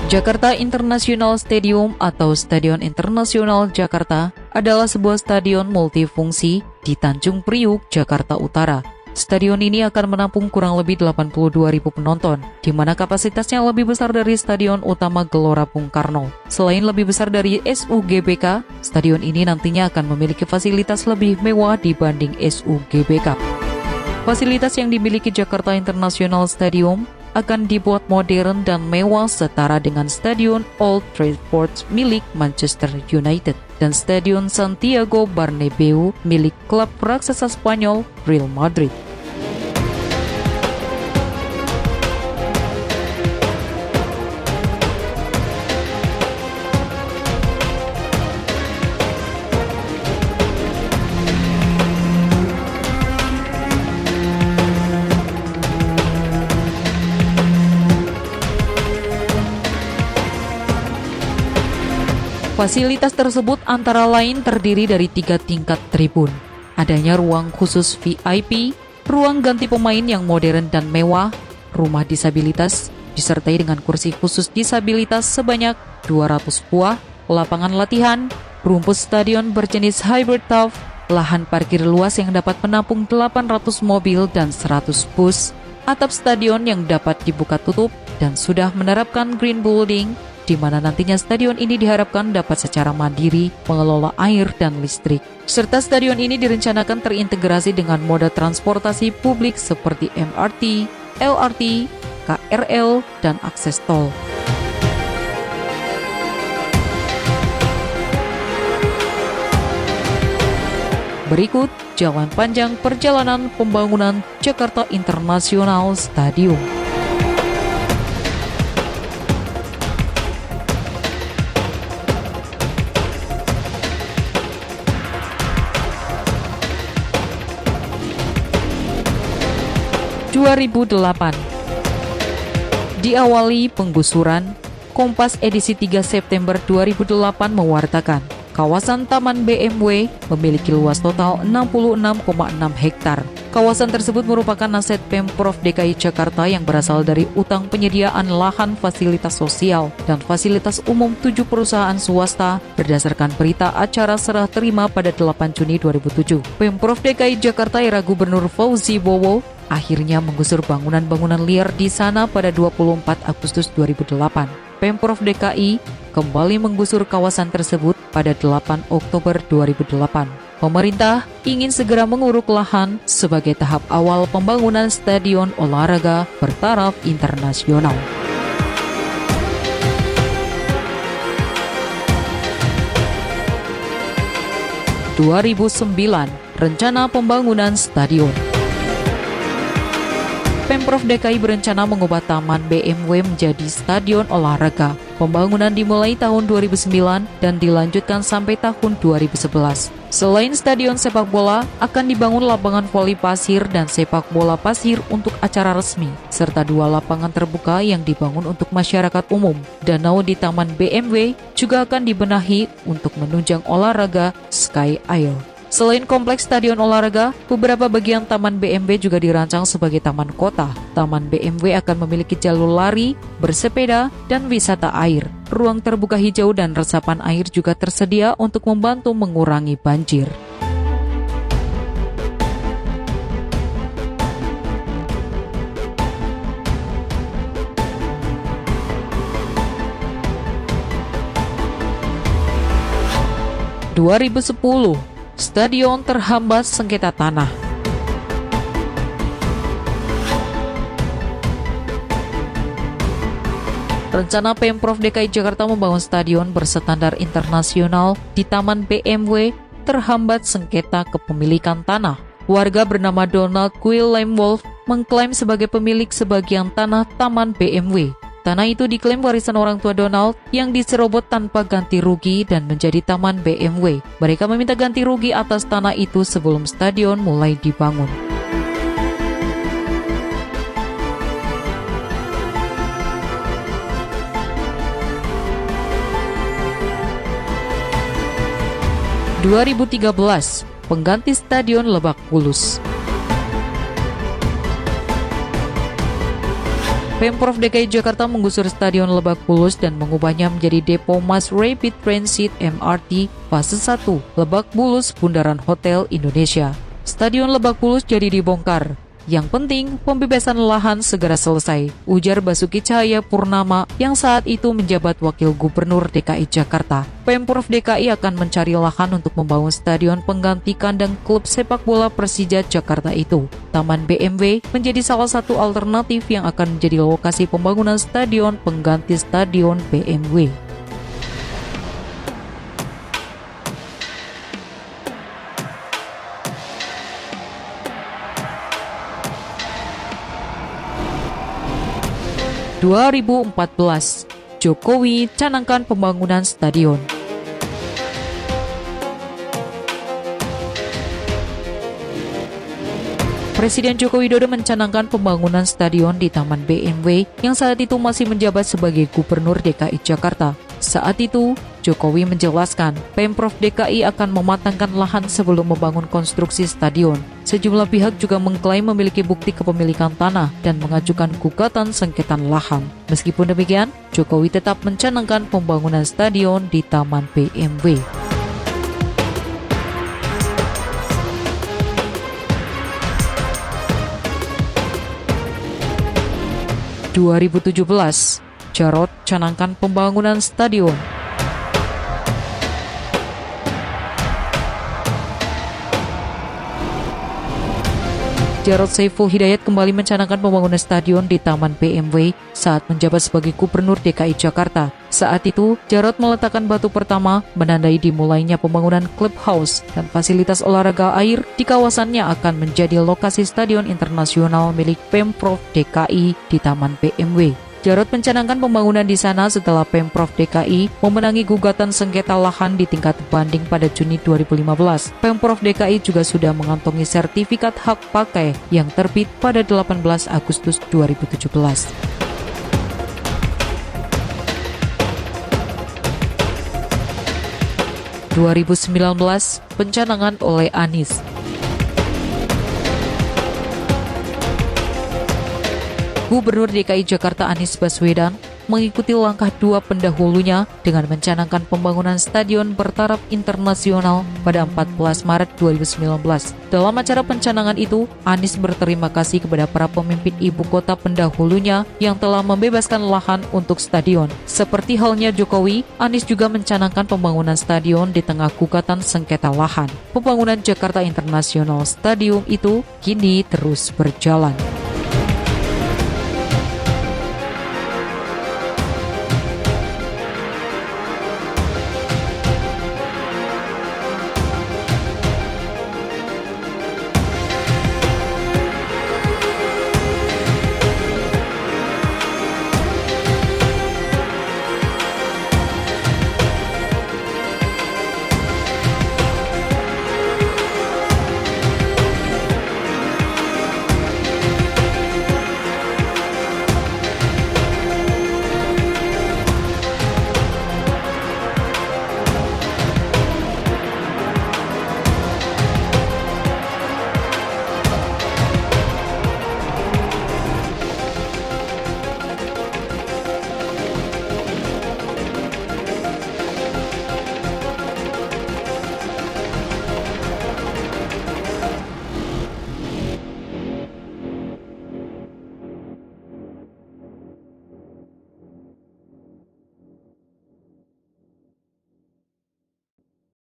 Jakarta International Stadium atau Stadion Internasional Jakarta adalah sebuah stadion multifungsi di Tanjung Priuk, Jakarta Utara. Stadion ini akan menampung kurang lebih 82.000 penonton, di mana kapasitasnya lebih besar dari Stadion Utama Gelora Bung Karno. Selain lebih besar dari SUGBK, stadion ini nantinya akan memiliki fasilitas lebih mewah dibanding SUGBK. Fasilitas yang dimiliki Jakarta International Stadium akan dibuat modern dan mewah setara dengan Stadion Old Trafford milik Manchester United dan Stadion Santiago Bernabeu milik klub raksasa Spanyol Real Madrid. Fasilitas tersebut antara lain terdiri dari 3 tingkat tribun. Adanya ruang khusus VIP, ruang ganti pemain yang modern dan mewah, rumah disabilitas, disertai dengan kursi khusus disabilitas sebanyak 200 buah, lapangan latihan, rumput stadion berjenis hybrid turf, lahan parkir luas yang dapat menampung 800 mobil dan 100 bus, atap stadion yang dapat dibuka tutup, dan sudah menerapkan green building, di mana nantinya stadion ini diharapkan dapat secara mandiri mengelola air dan listrik. Serta stadion ini direncanakan terintegrasi dengan moda transportasi publik seperti MRT, LRT, KRL, dan akses tol. Berikut jalan panjang perjalanan pembangunan Jakarta International Stadium. Diawali penggusuran, Kompas edisi 3 September 2008 mewartakan, kawasan Taman BMW memiliki luas total 66,6 hektar. Kawasan tersebut merupakan aset Pemprov DKI Jakarta yang berasal dari utang penyediaan lahan fasilitas sosial dan fasilitas umum 7 perusahaan swasta berdasarkan berita acara serah terima pada 8 Juni 2007. Pemprov DKI Jakarta era Gubernur Fauzi Bowo akhirnya menggusur bangunan-bangunan liar di sana pada 24 Agustus 2008. Pemprov DKI kembali menggusur kawasan tersebut pada 8 Oktober 2008. Pemerintah ingin segera menguruk lahan sebagai tahap awal pembangunan stadion olahraga bertaraf internasional. (2009) Rencana pembangunan stadion. Pemprov DKI berencana mengubah Taman BMW menjadi stadion olahraga. Pembangunan dimulai tahun 2009 dan dilanjutkan sampai tahun 2011. Selain stadion sepak bola, akan dibangun lapangan voli pasir dan sepak bola pasir untuk acara resmi, serta 2 lapangan terbuka yang dibangun untuk masyarakat umum. Danau di Taman BMW juga akan dibenahi untuk menunjang olahraga Sky Air. Selain kompleks stadion olahraga, beberapa bagian Taman BMW juga dirancang sebagai taman kota. Taman BMW akan memiliki jalur lari, bersepeda, dan wisata air. Ruang terbuka hijau dan resapan air juga tersedia untuk membantu mengurangi banjir. (2010) Stadion terhambat sengketa tanah. Rencana Pemprov DKI Jakarta membangun stadion berstandar internasional di Taman BMW terhambat sengketa kepemilikan tanah. Warga bernama Donald Willem Wolf mengklaim sebagai pemilik sebagian tanah Taman BMW. Tanah itu diklaim warisan orang tua Donald yang diserobot tanpa ganti rugi dan menjadi Taman BMW. Mereka meminta ganti rugi atas tanah itu sebelum stadion mulai dibangun. (2013) Pengganti Stadion Lebak Bulus. Pemprov DKI Jakarta menggusur Stadion Lebak Bulus dan mengubahnya menjadi depo Mass Rapid Transit MRT fase 1 Lebak Bulus Bundaran Hotel Indonesia. Stadion Lebak Bulus jadi dibongkar. Yang penting, pembebasan lahan segera selesai, ujar Basuki Cahayapurnama yang saat itu menjabat Wakil Gubernur DKI Jakarta. Pemprov DKI akan mencari lahan untuk membangun stadion pengganti kandang klub sepak bola Persija Jakarta itu. Taman BMW menjadi salah satu alternatif yang akan menjadi lokasi pembangunan stadion pengganti stadion BMW. (2014) Jokowi canangkan pembangunan stadion. Presiden Joko Widodo mencanangkan pembangunan stadion di Taman BMW yang saat itu masih menjabat sebagai Gubernur DKI Jakarta. Saat itu, Jokowi menjelaskan Pemprov DKI akan mematangkan lahan sebelum membangun konstruksi stadion. Sejumlah pihak juga mengklaim memiliki bukti kepemilikan tanah dan mengajukan gugatan sengketa lahan. Meskipun demikian, Jokowi tetap mencanangkan pembangunan stadion di Taman BMW. (2017) Jarod canangkan pembangunan stadion. Jarod Saiful Hidayat kembali mencanangkan pembangunan stadion di Taman BMW saat menjabat sebagai Gubernur DKI Jakarta. Saat itu, Jarod meletakkan batu pertama menandai dimulainya pembangunan clubhouse dan fasilitas olahraga air di kawasannya akan menjadi lokasi stadion internasional milik Pemprov DKI di Taman BMW. Jarod mencanangkan pembangunan di sana setelah Pemprov DKI memenangi gugatan sengketa lahan di tingkat banding pada Juni 2015. Pemprov DKI juga sudah mengantongi sertifikat hak pakai yang terbit pada 18 Agustus 2017. (2019) Pencanangan oleh Anies. Gubernur DKI Jakarta Anies Baswedan mengikuti langkah dua pendahulunya dengan mencanangkan pembangunan stadion bertaraf internasional pada 14 Maret 2019. Dalam acara pencanangan itu, Anies berterima kasih kepada para pemimpin ibu kota pendahulunya yang telah membebaskan lahan untuk stadion. Seperti halnya Jokowi, Anies juga mencanangkan pembangunan stadion di tengah gugatan sengketa lahan. Pembangunan Jakarta International Stadium itu kini terus berjalan.